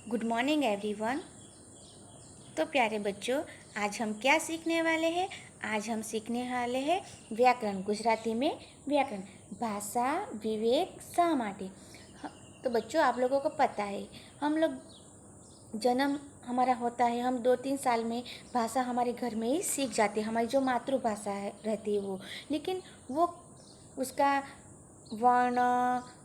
Good morning everyone. तो प्यारे बच्चों, आज हम क्या सीखने वाले हैं? आज हम सीखने वाले हैं व्याकरण। गुजराती में व्याकरण। भाषा विवेक शा માટે। तो बच्चों, आप लोगों को पता है, हम लोग जन्म हमारा होता है, हम 2-3 साल में भाषा हमारे घर में ही सीख जाते हैं, हमारी जो मातृभाषा है रहती है वो। लेकिन वो उसका वर्ण,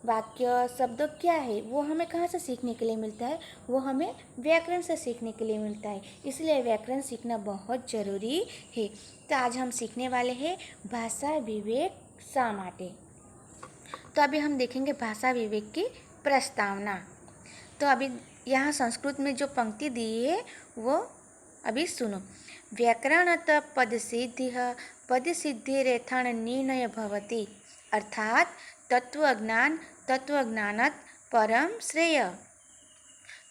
वाक्य, शब्द क्या है, वो हमें कहाँ से सीखने के लिए मिलता है? वो हमें व्याकरण से सीखने के लिए मिलता है। इसलिए व्याकरण सीखना बहुत ज़रूरी है। तो आज हम सीखने वाले हैं भाषा विवेक शा માટે। तो अभी हम देखेंगे भाषा विवेक की प्रस्तावना। तो अभी यहाँ संस्कृत में जो पंक्ति दी है वो अभी सुनो। व्याकरणत पदसिद्धिरेथण निर्णय भवति, अर्थात तत्वज्ञानत परम श्रेय।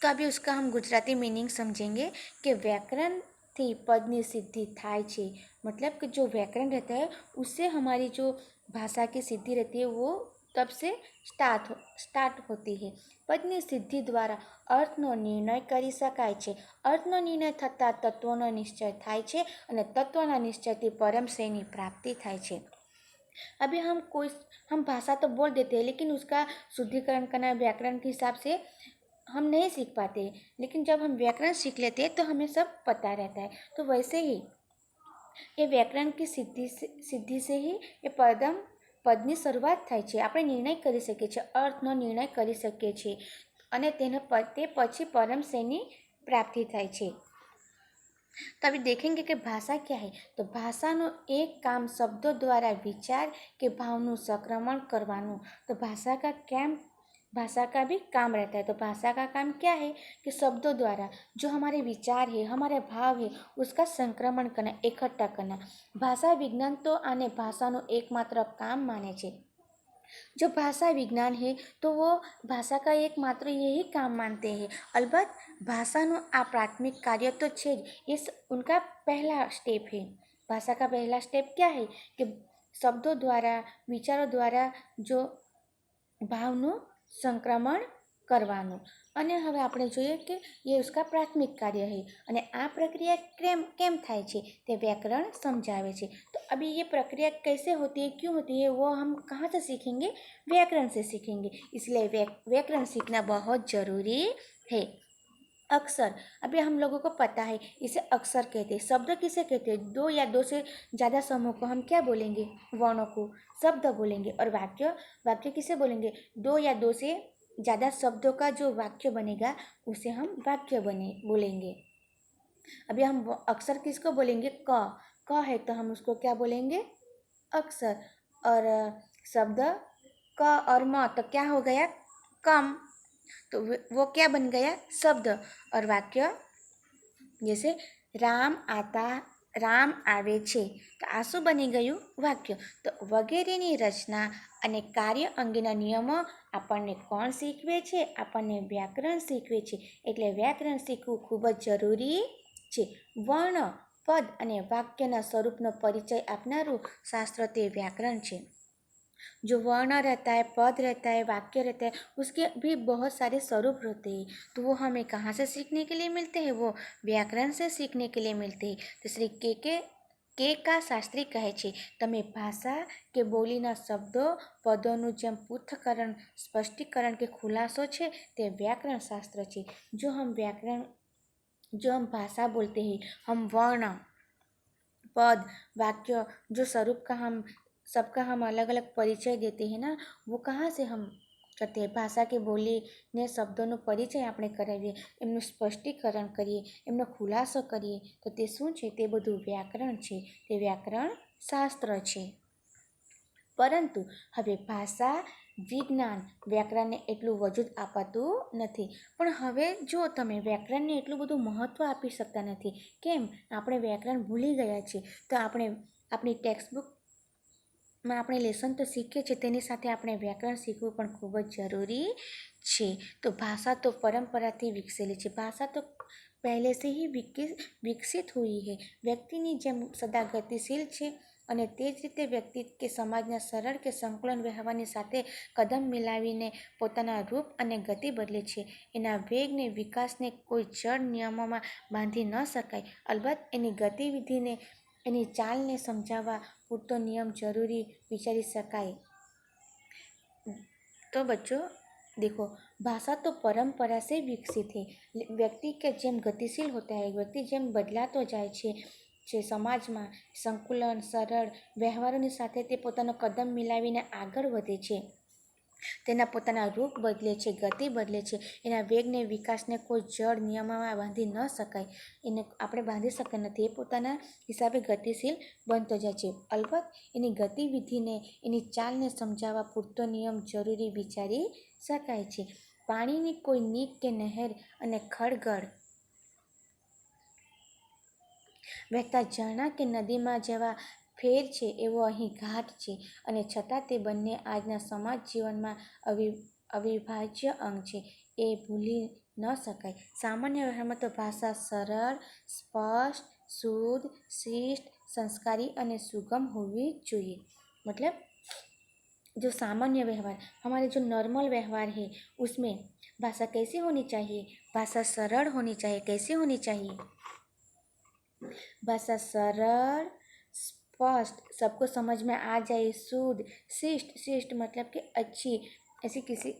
तो अभी उसका हम गुजराती मीनिंग समझेंगे कि व्याकरण थी पदनी सिद्धि थाय छे। मतलब कि जो व्याकरण रहता है उससे हमारी जो भाषा की सिद्धि रहती है वो तब से स्टार्ट होती है। पदनी सिद्धि द्वारा अर्थનો નિર્ણય કરી શકાય છે। અર્થનો નિર્ણય થતાં તત્વનો નિશ્ચય થાય છે અને તત્વના નિશ્ચયથી પરમ શ્રેયની પ્રાપ્તિ થાય છે। अभी हम भाषा तो बोल देते हैं, लेकिन उसका शुद्धिकरण करना व्याकरण के हिसाब से हम नहीं सीख पाते। लेकिन जब हम व्याकरण सीख लेते हैं तो हमें सब पता रहता है। तो वैसे ही ये व्याकरण की सिद्धि से ही ये પદની શરૂઆત થાય છે। આપણે નિર્ણય કરી શકીએ છીએ, અર્થનો નિર્ણય કરી શકીએ છીએ અને તે પછી પરમ શ્રેયની પ્રાપ્તિ થાય છે। तो अभी देखेंगे कि भाषा क्या है। तो भाषाનો एक काम शब्दों द्वारा विचार के भावનું संक्रमण करवाનું। तो भाषा का भी काम रहता है। तो भाषा का काम क्या है कि शब्दों द्वारा जो हमारे विचार है, हमारे भाव है, उसका संक्रमण करना, इकट्ठा करना। भाषा विज्ञान तो आने भाषाનો एकमात्र काम माने છે। जो भाषा विज्ञान है तो वो भाषा का एकमात्र यही काम मानते हैं। अलबत्त भाषाનો આ प्राथमिक कार्य तो છે જ, इस उनका पहला स्टेप है। भाषा का पहला स्टेप क्या है कि शब्दों द्वारा, विचारों द्वारा जो भावનું સંક્રમણ કરવાનું। અને હવે આપણે જોઈએ કે ये उसका प्राथमिक कार्य है અને આ प्रक्रिया કેમ થાય છે તે व्याकरण समझावे છે। तो अभी ये प्रक्रिया कैसे होती है, क्यों होती है, वो हम कहाँ से सीखेंगे? व्याकरण से सीखेंगे। इसलिए व्याकरण सीखना बहुत ज़रूरी है। अक्षर, अभी हम लोगों को पता है इसे अक्षर कहते हैं। शब्द किसे कहते हैं? 2 या 2 से ज़्यादा समूह को हम क्या बोलेंगे? वर्णों को शब्द बोलेंगे। और वाक्य किसे बोलेंगे? 2 या 2 से ज़्यादा शब्दों का जो वाक्य बनेगा उसे हम वाक्य बोलेंगे। अभी हम अक्षर किसको बोलेंगे? क है तो हम उसको क्या बोलेंगे? अक्षर। और शब्द क और म तो क्या हो गया? कम। तो वो क्या बन गया? शब्द। और वाक्य जैसे राम આવે છે તો આ શું બની ગયું? વાક્ય। તો વગેરેની રચના અને કાર્ય અંગેના નિયમો આપણને કોણ શીખવે છે? આપણને વ્યાકરણ શીખવે છે। એટલે વ્યાકરણ શીખવું ખૂબ જ જરૂરી છે। વર્ણ, પદ અને વાક્યના સ્વરૂપનો પરિચય આપનારું શાસ્ત્ર તે व्याकरण છે। जो वर्ण रहता है, पद रहता है, वाक्य रहता है, उसके भी बहुत सारे स्वरूप होते हैं। तो वो हमें कहाँ से सीखने के लिए मिलते हैं? वो व्याकरण से सीखने के लिए मिलते हैं। तो श्री के શાસ્ત્રી કહે છે, તમે ભાષા કે બોલીના શબ્દો પદોનું જેમ પૃથ્થકરણ, સ્પષ્ટીકરણ કે ખુલાસો છે તે વ્યાકરણ શાસ્ત્ર છે। जो हम भाषा बोलते हैं, हम वर्ण, पद, वाक्य, जो स्वरूप का हम सबका हम अलग अलग परिचय देते हैं ना, वो कहाँ से हम करते हैं? भाषा के बोली ने शब्दों परिचय આપણે કરાવીએ, એમનું સ્પષ્ટીકરણ કરીએ, એમનો ખુલાસો કરીએ, તો તે શું છે? તે બધું વ્યાકરણ છે, તે વ્યાકરણ શાસ્ત્ર છે। પરંતુ હવે ભાષા વિજ્ઞાન વ્યાકરણને એટલું વજૂદ અપાતું નથી। પણ હવે જો તમે વ્યાકરણને એટલું બધું મહત્ત્વ આપી શકતા નથી। કેમ? આપણે વ્યાકરણ ભૂલી ગયા છીએ। તો આપણે આપણી ટેક્સ્ટબુકમાં આપણે લેસન તો શીખીએ છીએ, તેની સાથે આપણે વ્યાકરણ શીખવું પણ ખૂબ જ જરૂરી છે। તો ભાષા તો પરંપરાથી વિકસેલી છે। ભાષા તો पहले से ही विकसित हुई है। व्यक्तिની જેમ સદા ગતિશીલ છે અને તે જ રીતે વ્યક્તિ કે સમાજના સરળ કે સંકલન વ્યવહારની સાથે કદમ મિલાવીને પોતાના રૂપ અને ગતિ બદલે છે. એના વેગને વિકાસને કોઈ જડ નિયમોમાં બાંધી ન શકાય. અલબત્ત એની ગતિવિધિને એની ચાલને સમજાવવા પૂરતો નિયમ જરૂરી વિચારી શકાય. तो बच्चों देखो, भाषा तो परंपरा से विकसित है. व्यक्ति के જેમ ગતિશીલ હોતા है, વ્યક્તિ જેમ બદલાતો જાય છે સમાજમાં સંકુલન સરળ વ્યવહારોની સાથે તે પોતાનો કદમ મિલાવીને આગળ વધે છે. તેના પોતાના રૂપ બદલે છે, ગતિ બદલે છે. એના વેગને વિકાસને કોઈ જડ નિયમોમાં બાંધી ન શકાય. એને આપણે બાંધી શકતા નથી. એ પોતાના હિસાબે ગતિશીલ બનતો જાય છે. અલબત્ત એની ગતિવિધિને એની ચાલને સમજાવવા પૂરતો નિયમ જરૂરી વિચારી શકાય છે. પાણીની કોઈ નીક કે નહેર અને ખળગળ વહેતા ઝરણા કે નદીમાં જેવા ફેર છે એવો અહીં ઘાટ છે. અને છતાં તે બંને આજના સમાજ જીવનમાં અવિભાજ્ય અંગ છે. એ ભૂલી ન શકાય. સામાન્ય વ્યવહારમાં તો ભાષા સરળ, સ્પષ્ટ, શુદ્ધ, શિષ્ટ, સંસ્કારી અને सुगम होनी चाहिए. मतलब जो सामान्य व्यवहार, हमारे जो नॉर्मल व्यवहार है, उसमें भाषा कैसी होनी चाहिए? भाषा सरल होनी चाहिए. कैसी होनी चाहिए? भाषा सरल, स्पष्ट, सबको समझ में आ जाए, शुद्ध, शिष्ट. शिष्ट मतलब कि अच्छी, ऐसी किसी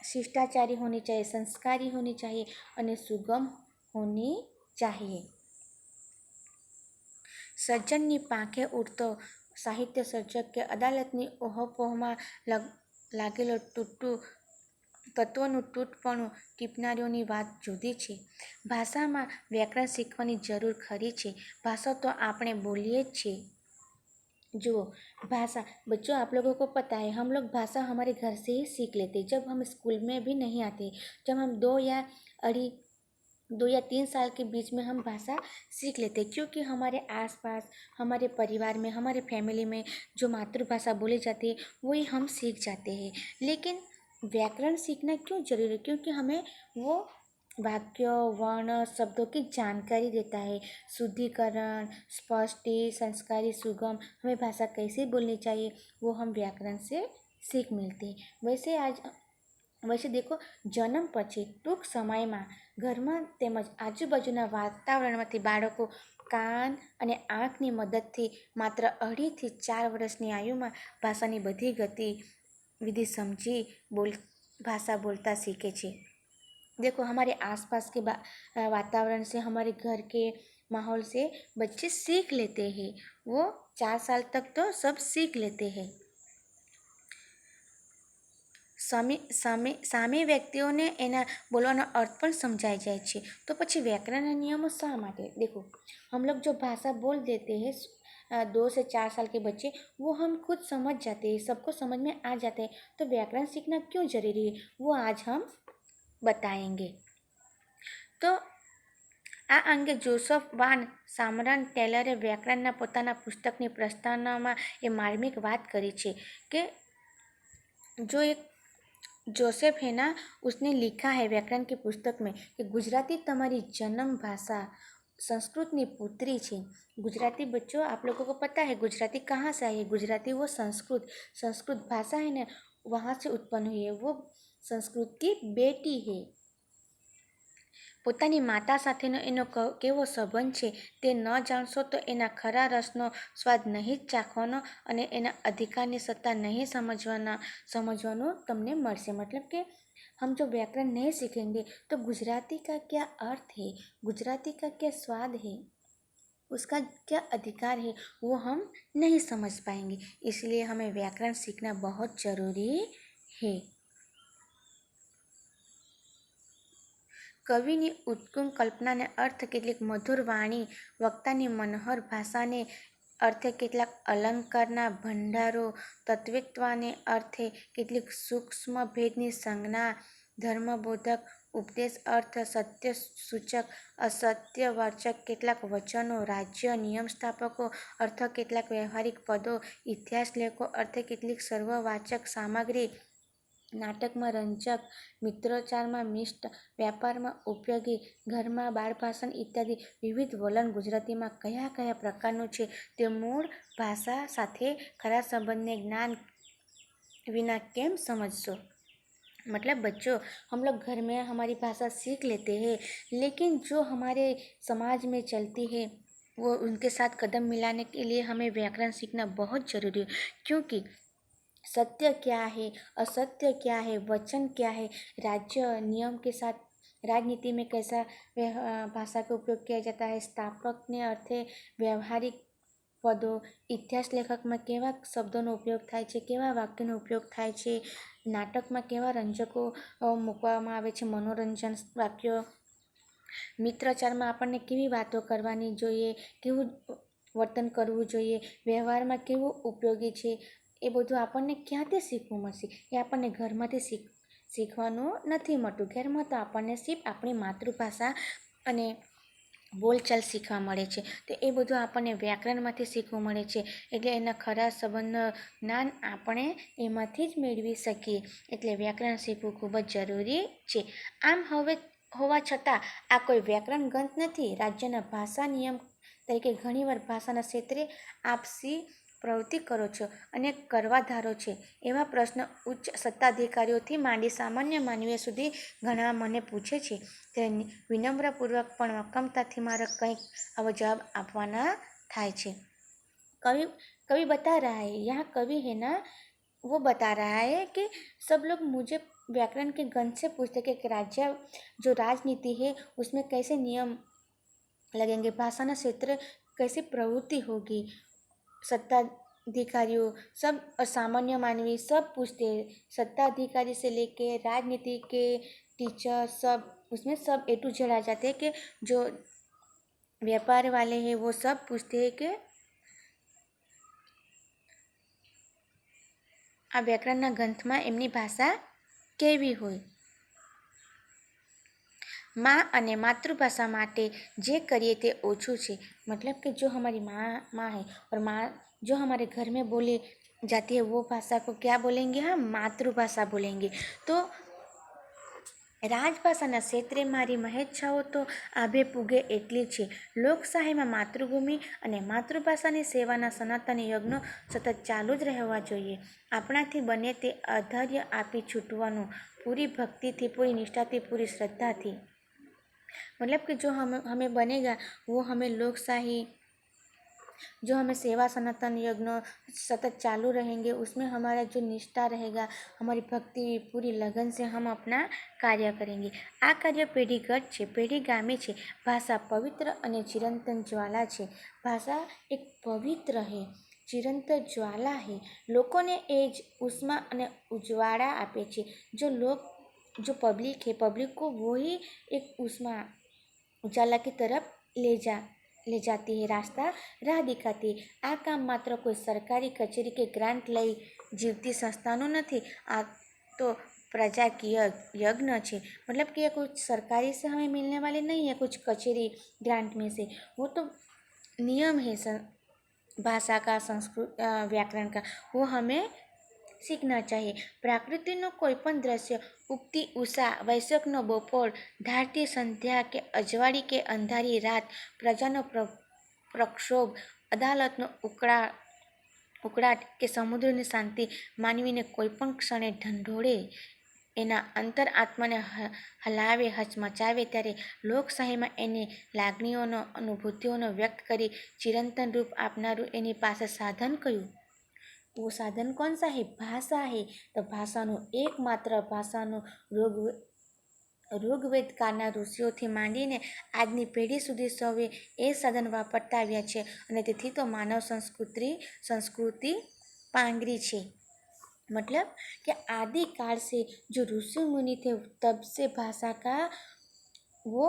शिष्टाचारी होनी चाहिए, संस्कारी होनी चाहिए અને સુગમ હોની चाहिए. સર્જનની પાંખે ઉડતો સાહિત્ય સર્જક કે અદાલતની ઓહોપોહમાં લાગેલો તત્વોનું તૂટપણું ટીપનારીઓની વાત જુદી છે. ભાષામાં વ્યાકરણ શીખવાની જરૂર ખરી છે. ભાષા તો આપણે બોલીએ જ છીએ. जो भाषा, बच्चों आप लोगों को पता है, हम लोग भाषा हमारे घर से ही सीख लेते हैं. जब हम स्कूल में भी नहीं आते, जब हम 2 या 3 साल के बीच में हम भाषा सीख लेते हैं, क्योंकि हमारे आसपास, हमारे परिवार में, हमारे फैमिली में जो मातृभाषा बोली जाती है वही हम सीख जाते हैं. लेकिन व्याकरण सीखना क्यों जरूरी है? क्योंकि हमें वो वाक्यों, वर्ण, शब्दों की जानकारी देता है. शुद्धिकरण, स्पष्टि, संस्कारी, सुगम, हमें भाषा कैसे बोलनी चाहिए वो हम व्याकरण से सीख मिलती है. वैसे देखो, जन्म પછી ટૂંક સમયમાં ઘરમાં તેમજ આજુબાજુના વાતાવરણમાંથી બાળકો કાન અને આંખની મદદથી માત્ર 2.5 થી 4 વર્ષની આયુમાં ભાષાની બધી ગતિવિધિ સમજી भाषा बोलता सीखे छे. देखो, हमारे आसपास के वातावरण से, हमारे घर के माहौल से बच्चे सीख लेते हैं. वो 4 साल तक तो सब सीख लेते हैं. સામે વ્યક્તિઓને એના બોલવાનો અર્થ પણ સમજાઈ જાય છે. તો પછી વ્યાકરણના નિયમો શા માટે? देखो, हम लोग जो भाषा बोल देते हैं 2 से 4 साल के बच्चे, वो हम खुद समझ जाते हैं, सबको समझ में आ जाता है. तो व्याकरण सीखना क्यों जरूरी है वो आज हम बताएंगे. तो આ અંગે જોસેફ વાન સામરન ટેલરે વ્યાકરણના પોતાના પુસ્તકની પ્રસ્તાવનામાં એ માર્મિક વાત કરી છે કે जो एक जोसेफ है ना, उसने लिखा है व्याकरण के पुस्तक में कि गुजराती तुम्हारी जन्म भाषा संस्कृतनी पुत्री छे. गुजराती बच्चों, आप लोगों को पता है गुजराती कहाँ से आई है? गुजराती वो संस्कृत भाषा है ना, वहाँ से उत्पन्न हुई है. वो संस्कृत की बेटी है. પોતાની માતા સાથેનો એનો કેવો સંબંધ છે તે ન જાણશો તો એના ખરા રસનો સ્વાદ નહીં જ ચાખવાનો અને એના અધિકારની સત્તા નહીં સમજવાનું તમને મળશે. मतलब कि हम जो व्याकरण नहीं सीखेंगे तो गुजराती का क्या अर्थ है, गुजराती का क्या स्वाद है, उसका क्या अधिकार है, वो हम नहीं समझ पाएंगे. इसलिए हमें व्याकरण सीखना बहुत ज़रूरी है. કવિની ઉત્કુંઠ કલ્પનાને અર્થ કેટલીક મધુર વાણી, વક્તાની મનોહર ભાષાને અર્થે કેટલાક અલંકારના ભંડારો, તત્વત્વાને અર્થે કેટલીક સૂક્ષ્મ ભેદની સંજ્ઞા, ધર્મબોધક ઉપદેશ અર્થ, સત્ય સૂચક, અસત્ય વાચક કેટલાક વચનો, રાજ્ય નિયમ સ્થાપકો અર્થ કેટલાક વ્યવહારિક પદો, ઇતિહાસ લેખો અર્થે કેટલીક સર્વવાચક સામગ્રી, નાટકમાં રંજક, મિત્રોચ્ચારમાં મિષ્ટ, વ્યાપારમાં ઉપયોગી, ઘરમાં બાળભાષણ ઇત્યાદિ વિવિધ વલણ ગુજરાતીમાં કયા કયા પ્રકારનું છે તે મૂળ ભાષા સાથે ખરા संबंधने ज्ञान बिना केम समझो। मतलब बच्चों, हम लोग घर में हमारी भाषा सीख लेते हैं, लेकिन जो हमारे समाज में चलती है वो उनके साथ कदम मिलाने के लिए हमें व्याकरण सीखना बहुत ज़रूरी है। क्योंकि सत्य क्या है, असत्य क्या है, वचन क्या है, राज्य नियम के साथ राजनीति में कैसा भाषा का उपयोग किया जाता है, स्थापक ने अर्थे व्यवहारिक પદો, ઇતિહાસ લેખકમાં કેવા શબ્દોનો ઉપયોગ થાય છે, કેવા વાક્યનો ઉપયોગ થાય છે, નાટકમાં કેવા રંજકો મૂકવામાં આવે છે, મનોરંજન વાક્યો, મિત્રચારમાં આપણને કેવી વાતો કરવાની જોઈએ, કેવું વર્તન કરવું જોઈએ, વ્યવહારમાં કેવું ઉપયોગી છે, એ બધું આપણને ક્યાંથી શીખવું મળશે? એ આપણને ઘરમાંથી શીખવાનું નથી મળતું. ઘરમાં તો આપણને સિર્ફ આપણી માતૃભાષા અને બોલચાલ શીખવા મળે છે, તો એ બધું આપણને વ્યાકરણમાંથી શીખવું મળે છે. એટલે એના ખરા સંબંધ જ્ઞાન આપણે એમાંથી જ મેળવી શકીએ. એટલે વ્યાકરણ શીખવું ખૂબ જ જરૂરી છે. આમ હોવા છતાં આ કોઈ વ્યાકરણ ગ્રંથ નથી. રાજ્યના ભાષા નિયમ તરીકે ઘણીવાર ભાષાના ક્ષેત્રે આપસી પ્રવૃત્તિ કરો છો અને કરવા ધારો છે એવા પ્રશ્ન ઉચ્ચ સત્તાધિકારીઓથી માંડી સામાન્ય માનવીઓ સુધી ઘણા મને પૂછે છે, ત્યારે વિનમ્રપૂર્વક પણ મક્કમતાથી મારે કંઈક આવો જવાબ આપવાના થાય છે. कवि बता रहा है, यहाँ कवि है ना, वो बता रहा है कि सब लोग मुझे व्याकरण के ग्रंथ से पूछते कि राज्य जो राजनीति है उसमें कैसे नियम लगेंगे, भाषा क्षेत्र कैसी प्रवृत्ति होगी, सत्ताधिकारियों सब और सामान्य मानवी सब पूछते हैं. सत्ताधिकारी से लेके राजनीति के टीचर सब उसमें सब ए टू जेड आ जाते हैं कि जो व्यापार वाले हैं वो सब पूछते हैं कि આ વ્યાકરણના ગ્રંથમાં એમની ભાષા કેવી હોય. माँ અને मातृभाषा माटे जे करिए ते ओछू छे. मतलब कि जो हमारी माँ है और माँ जो हमारे घर में बोली जाती है वो भाषा को क्या बोलेंगे? हम मातृभाषा बोलेंगे. तो રાજભાષાના ક્ષેત્રે મારી મહેચ્છાઓ તો આભે પૂગે એટલી છે. લોકશાહીમાં માતૃભૂમિ અને માતૃભાષાની સેવાના સનાતન યજ્ઞો સતત ચાલુ જ રહેવા જોઈએ. આપણાથી બને તે અધૈર્ય આપી છૂટવાનું, પૂરી ભક્તિથી, પૂરી નિષ્ઠાથી, પૂરી श्रद्धा मतलब कि जो हमें बनेगा वो हमें लोकशाही, जो हमें सेवा सनातन यज्ञ सतत चालू रहेंगे, उसमें हमारा जो निष्ठा रहेगा, हमारी भक्ति पूरी लगन से हम अपना कार्य करेंगे. आ कार्य पेढ़ीगत છે, પેઢીગામી છે. ભાષા પવિત્ર અને ચિરંતન જ્વાલા છે. ભાષા એક પવિત્ર है, चिरंतन ज्वाला है. લોકોને એ જ ઉષ્મા અને ઉજવાળા આપે છે. जो पब्लिक है, पब्लिक को वही एक उष्मा उजाला की तरफ ले जाती है, रास्ता राह दिखाती है. आ काम मात्र कोई सरकारी कचेरी के ग्रांट लई जीवती संस्थानो नहीं, आ तो प्रजा की यज्ञ है. मतलब कि ये कुछ सरकारी से हमें मिलने वाले नहीं है, कुछ कचेरी ग्रांट में से. वो तो नियम है भाषा का, संस्कृत व्याकरण का, वो हमें सीखना चाहिए. प्राकृतिनो कोईपण दृश्य, उगती उषा, वैशाखनो बपोर, ढाळती संध्या के अजवाड़ी के अंधारी रात, प्रजानो प्रक्षोभ, अदालतनो उकड़ाट के समुद्रनी शांति मानवीने कोईपण क्षणे ढंढोळे, एना अंतर आत्माने हलावे, हचमचावे, त्यारे लोकशाहीमां एनी लागणीओनो, अनुभूतिओनो व्यक्त करी चिरंतन रूप आपनारू एनी पासे साधन कयुं? वो साधन कौन सा है? भाषा है. तो भाषाનું એકમાત્ર ભાષાનું ઋગ્વેદ કાળના ઋષિઓથી માંડીને આજની પેઢી સુધી સૌએ એ સાધન વાપરતા આવ્યા છે અને તેથી તો માનવ સંસ્કૃતિ પાંગરી છે. मतलब कि आदिकाल से जो ऋषि मुनि थे तब से भाषा का वो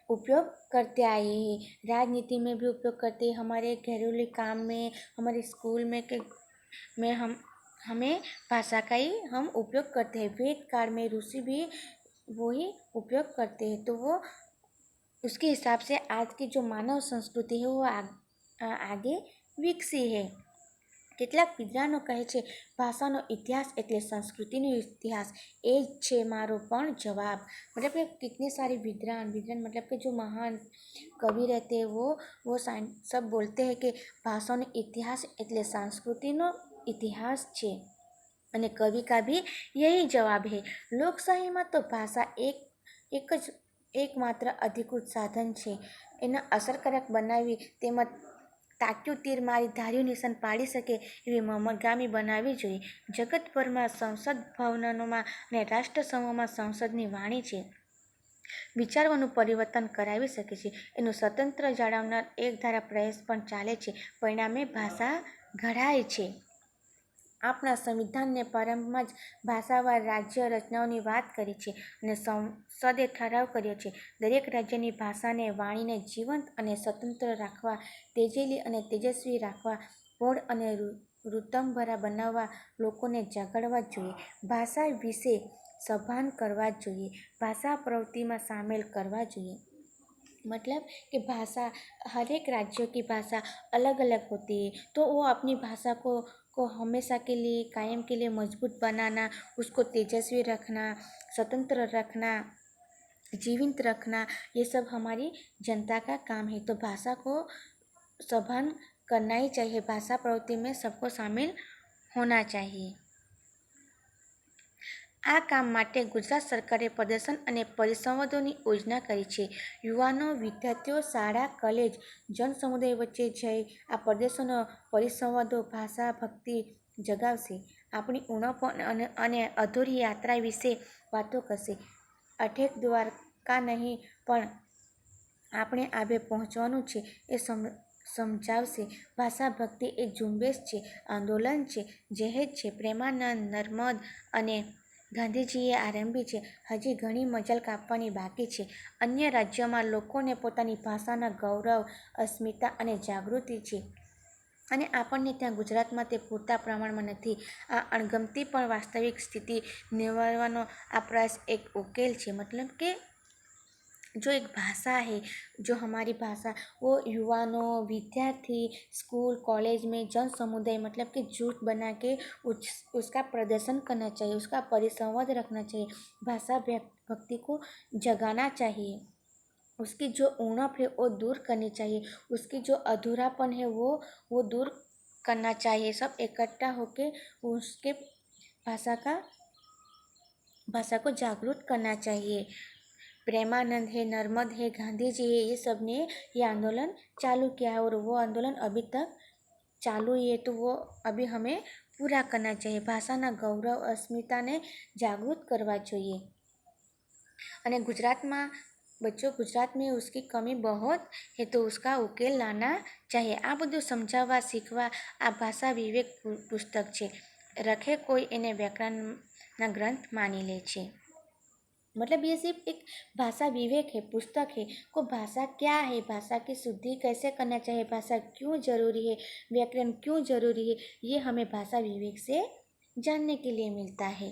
उपयोग करते आए हैं. राजनीति में भी उपयोग करते हैं, हमारे घरेलू काम में, हमारे स्कूल में हमें भाषा का ही हम उपयोग करते हैं. वेद काल में ऋषि भी वही उपयोग करते हैं. तो वो उसके हिसाब से आज की जो मानव संस्कृति है वो आगे विकसी है. કેટલાક વિદ્વાનો કહે છે ભાષાનો ઇતિહાસ એટલે સંસ્કૃતિનો ઇતિહાસ। એ જ છે મારો પણ જવાબ। मतलब कि कितने सारे विद्वान विद्वान मतलब कि जो महान कवि रहते हैं वो सब बोलते हैं कि भाषाનો इतिहास એટલે સંસ્કૃતિનો ઇતિહાસ છે। અને કવિ કા ભી યહી જવાબ है। લોકશાહીમાં તો ભાષા એક જ એકમાત્ર અધિકૃત સાધન છે। એને અસરકારક બનાવી તેમજ તાક્યું તીર મારી ધાર્યું નિશાન પાડી શકે એવી મમગામી બનાવવી જોઈએ। જગતભરમાં સંસદ ભવનોમાં અને રાષ્ટ્રસમૂહમાં સંસદની વાણી છે વિચારવાનું પરિવર્તન કરાવી શકે છે। એનું સ્વતંત્ર જાળવનાર એક ધારા પ્રયાસ પણ ચાલે છે। પરિણામે ભાષા ઘડાય છે। આપણા સંવિધાનને પ્રારંભમાં જ ભાષાવાર રાજ્ય રચનાઓની વાત કરી છે અને સંસદે ઠરાવ કર્યો છે દરેક રાજ્યની ભાષાને વાણીને જીવંત અને સ્વતંત્ર રાખવા, તેજેલી અને તેજસ્વી રાખવા, પ્રૌઢ અને ઋતંભરા બનાવવા લોકોને જગાડવા જોઈએ। ભાષા વિશે સભાન કરવા જોઈએ। भाषा प्रवृत्ति में शामिल करवा चाहिए। मतलब कि भाषा हर एक राज्यों की भाषा अलग अलग होती है तो वो अपनी भाषा को हमेशा के लिए कायम के लिए मजबूत बनाना, उसको तेजस्वी रखना, स्वतंत्र रखना, जीवित रखना, ये सब हमारी जनता का काम है। तो भाषा को सभान करना ही चाहिए। भाषा प्रवृत्ति में सबको शामिल होना चाहिए। આ કામ માટે ગુજરાત સરકારે પ્રદર્શન અને પરિસંવાદોની યોજના કરી છે। યુવાનો, વિદ્યાર્થીઓ, શાળા, કોલેજ, જનસમુદાય વચ્ચે જઈ આ પ્રદર્શનો, પરિસંવાદો ભાષા ભક્તિ જગાવશે। આપણી ઉણપ અને અધૂરી યાત્રા વિશે વાતો કરશે। અઠેઠ દ્વારકા નહીં પણ આપણે આબે પહોંચવાનું છે એ સમજાવશે। ભાષા ભક્તિ એ ઝુંબેશ છે, આંદોલન છે, જહેદ છે। પ્રેમાનંદ, નર્મદ અને ગાંધીજીએ આરંભી છે, હજી ઘણી મજલ કાપવાની બાકી છે। અન્ય રાજ્યોમાં લોકોને પોતાની ભાષાના ગૌરવ, અસ્મિતા અને જાગૃતિ છે અને આપણને ત્યાં ગુજરાતમાં તે પૂરતા પ્રમાણમાં નથી। આ અણગમતી પણ વાસ્તવિક સ્થિતિ નિવારવાનો આ પ્રયાસ એક ઉકેલ છે। मतलब कि जो एक भाषा है, जो हमारी भाषा, वो युवानों, विद्यार्थी, स्कूल कॉलेज में जन समुदाय मतलब कि जुट बना के उसका प्रदर्शन करना चाहिए, उसका परिसंवाद रखना चाहिए। भाषा भक्ति को जगाना चाहिए। उसकी जो उणप है वो दूर करनी चाहिए, उसकी जो अधूरापन है वो दूर करना चाहिए। सब इकट्ठा होके उसके भाषा को जागरूक करना चाहिए। प्रेमानंद है, नर्मद है, गांधी जी है, ये सब ने ये आंदोलन चालू किया है और वो आंदोलन अभी तक चालू ही है तो वो अभी हमें पूरा करना चाहिए। भाषाना गौरव, अस्मिताने जागृत करवा જોઈએ। અને ગુજરાતમાં बच्चों गुजरात में उसकी कमी बहुत है तो उसका उकेल लाना चाहिए। आ બધું સમજાવવા શીખવા આ ભાષા વિવેક પુસ્તક છે। રખે કોઈ એને व्याकरणના ગ્રંથ માની લે છે। मतलब ये सिर्फ एक भाषा विवेक है, पुस्तक है। को भाषा क्या है, भाषा की शुद्धि कैसे करना चाहिए, भाषा क्यों जरूरी है, व्याकरण क्यों जरूरी है, ये हमें भाषा विवेक से जानने के लिए मिलता है।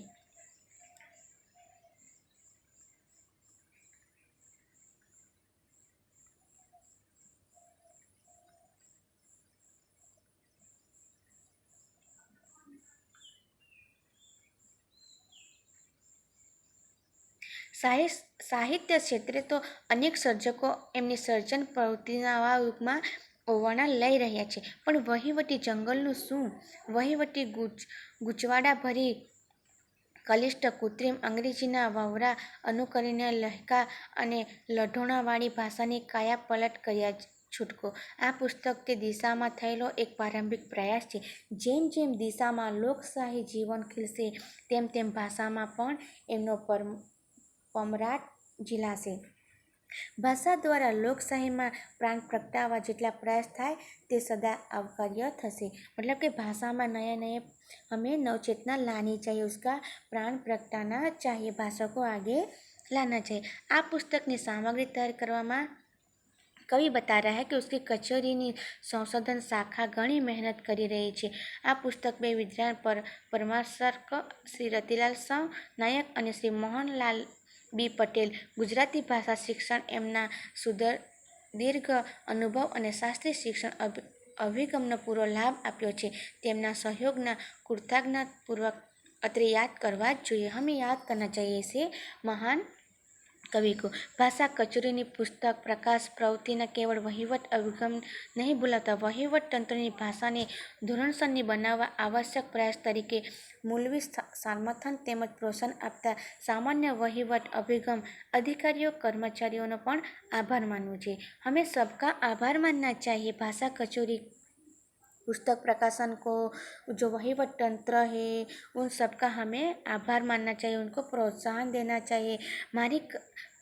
સાહિત્ય ક્ષેત્રે તો અનેક સર્જકો એમની સર્જન પ્રવૃત્તિના નવા યુગમાં ઓવાણા લઈ રહ્યા છે, પણ વહીવટી જંગલનું શું? વહીવટી ગૂંચવાડા ભરી કલિષ્ટ કૃત્રિમ અંગ્રેજીના વાવરા અનુકરીને લહેકા અને લઢોણાવાળી ભાષાની કાયા પલટ કર્યા છૂટકો। આ પુસ્તક તે દિશામાં થયેલો એક પ્રારંભિક પ્રયાસ છે। જેમ જેમ દિશામાં લોકશાહી જીવન ખીલશે તેમ તેમ ભાષામાં પણ એમનો પમરાટ ઝીલાશે। ભાષા દ્વારા લોકશાહીમાં પ્રાણ પ્રગટાવવા જેટલા પ્રયાસ થાય તે સદા આવકાર્ય થશે। मतलब कि भाषा में नए नए हमें नवचेतना लानी चाहिए, उसका प्राण प्रगटाना चाहिए, भाषा को आगे लाना चाहिए। आप पुस्तक की सामग्री तैयार કરવામાં कवि बता रहा है कि उसकी कचेरीની संशोधन शाखा ઘણી મહેનત કરી રહી છે। આ પુસ્તક બે વિદ્વાન પરમાર્શક શ્રી રતિલાલ નાયક અને શ્રી મોહનલાલ બી પટેલ ગુજરાતી ભાષા શિક્ષણ એમના સુદીર્ઘ અનુભવ અને શાસ્ત્રીય શિક્ષણ અભિગમનો પૂરો લાભ આપ્યો છે. તેમના સહયોગના કૃતજ્ઞતાપૂર્વક અત્રે याद करवा જોઈએ. हमें याद करना चाहिए इसे महान कवि को. भाषा कचोरीની પુસ્તક પ્રકાશ પ્રવૃત્તિના કેવળ વહીવટ અભિગમ નહીં ભૂલાતા વહીવટ તંત્રની ભાષાને ધોરણસરની બનાવવા આવશ્યક પ્રયાસ તરીકે મૂલવી સમર્થન તેમજ પ્રોત્સાહન આપતા સામાન્ય વહીવટ અભિગમ अधिकारियों कर्मचारियों પણ આભાર માનવો જોઈએ. हमें सबका आभार मानना चाहिए. भाषा कचोरी पुस्तक प्रकाशन को जो वहीवट तंत्र है उन सबका हमें आभार मानना चाहिए, उनको प्रोत्साहन देना चाहिए. मारी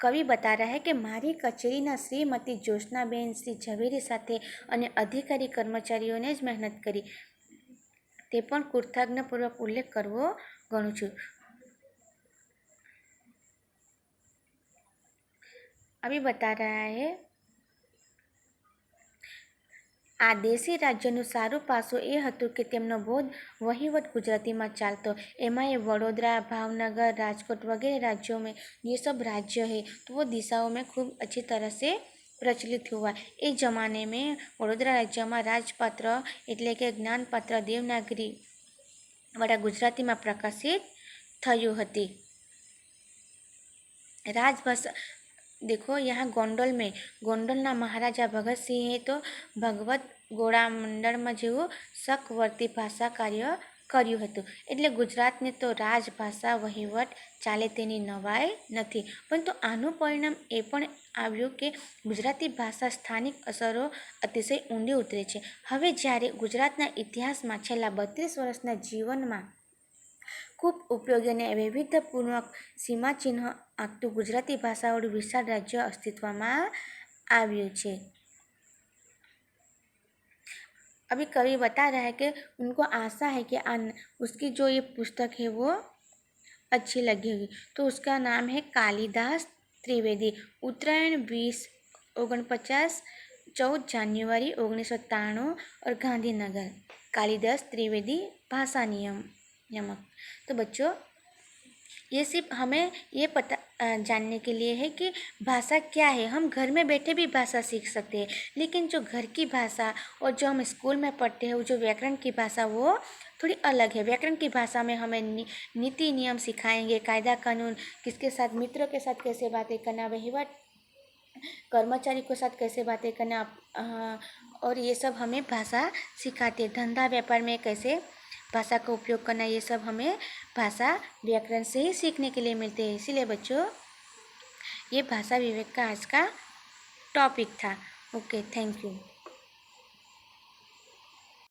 कवि बता रहा है कि मारी कचेरीના શ્રીમતી જ્યોત્સનાબેન શ્રી ઝવેરી સાથે અને અધિકારી કર્મચારીઓને જ મહેનત કરી તે પણ કૃતજ્ઞતાપૂર્વક ઉલ્લેખ કરવો ગણું છું. अभी बता रहा है આ દેશી રાજ્યનું સારું પાસું એ હતું કે તેમનો બૌદ્ધ વહીવટ ગુજરાતીમાં ચાલતો. એમાં એ वडोदरा, भावनगर, राजकोट वगैरह राज्यों में ये सब राज्य है तो वो दिशाओं में खूब अच्छी तरह से प्रचलित हुआ. એ જમાને में વડોદરા રાજ્યમાં રાજપત્ર એટલે કે જ્ઞાનપત્ર દેવનાગરી વાળા ગુજરાતીમાં પ્રકાશિત થયું હતી. राजभाषा देखो यहाँ गोंडल में गोंडलના મહારાજા ભગત સિંહે તો ભગવત ગોળા મંડળમાં જેવું શકવર્તી ભાષા કાર્ય કર્યું હતું. એટલે ગુજરાતને તો રાજભાષા વહીવટ ચાલે તેની નવાઈ નથી. પરંતુ આનું પરિણામ એ પણ આવ્યું કે ગુજરાતી ભાષા સ્થાનિક અસરો અતિશય ઊંડી ઉતરે છે. હવે જ્યારે ગુજરાતના ઇતિહાસમાં છેલ્લા 32 વર્ષના જીવનમાં ખૂબ ઉપયોગી અને વૈવિધ્યપૂર્ણ સીમાચિહ્ન આંકતું ગુજરાતી ભાષાવાળું વિશાળ રાજ્ય અસ્તિત્વમાં આવ્યું છે. अभी कवि बता रहा है कि उनको आशा है कि उसकी जो ये पुस्तक है वो अच्छी लगी होगी. तो उसका नाम है कालिदास त्रिवेदी. उत्तरायण 2049 14 जनवरी 1993 और गांधीनगर. कालिदास त्रिवेदी भाषा नियमक. तो बच्चों ये सिर्फ हमें ये पता जानने के लिए है कि भाषा क्या है. हम घर में बैठे भी भाषा सीख सकते हैं, लेकिन जो घर की भाषा और जो हम स्कूल में पढ़ते हैं जो व्याकरण की भाषा वो थोड़ी अलग है. व्याकरण की भाषा में हमें नीति नियम सिखाएंगे, कायदा कानून, किसके साथ मित्रों के साथ कैसे बातें करना, वहीवट कर्मचारी के साथ कैसे बातें करना और ये सब हमें भाषा सिखाते हैं. धंधा व्यापार में कैसे भाषा का उपयोग करना ये सब हमें भाषा व्याकरण से ही सीखने के लिए मिलते हैं. इसीलिए बच्चों ये भाषा विवेक का आज का टॉपिक था. Okay, thank you.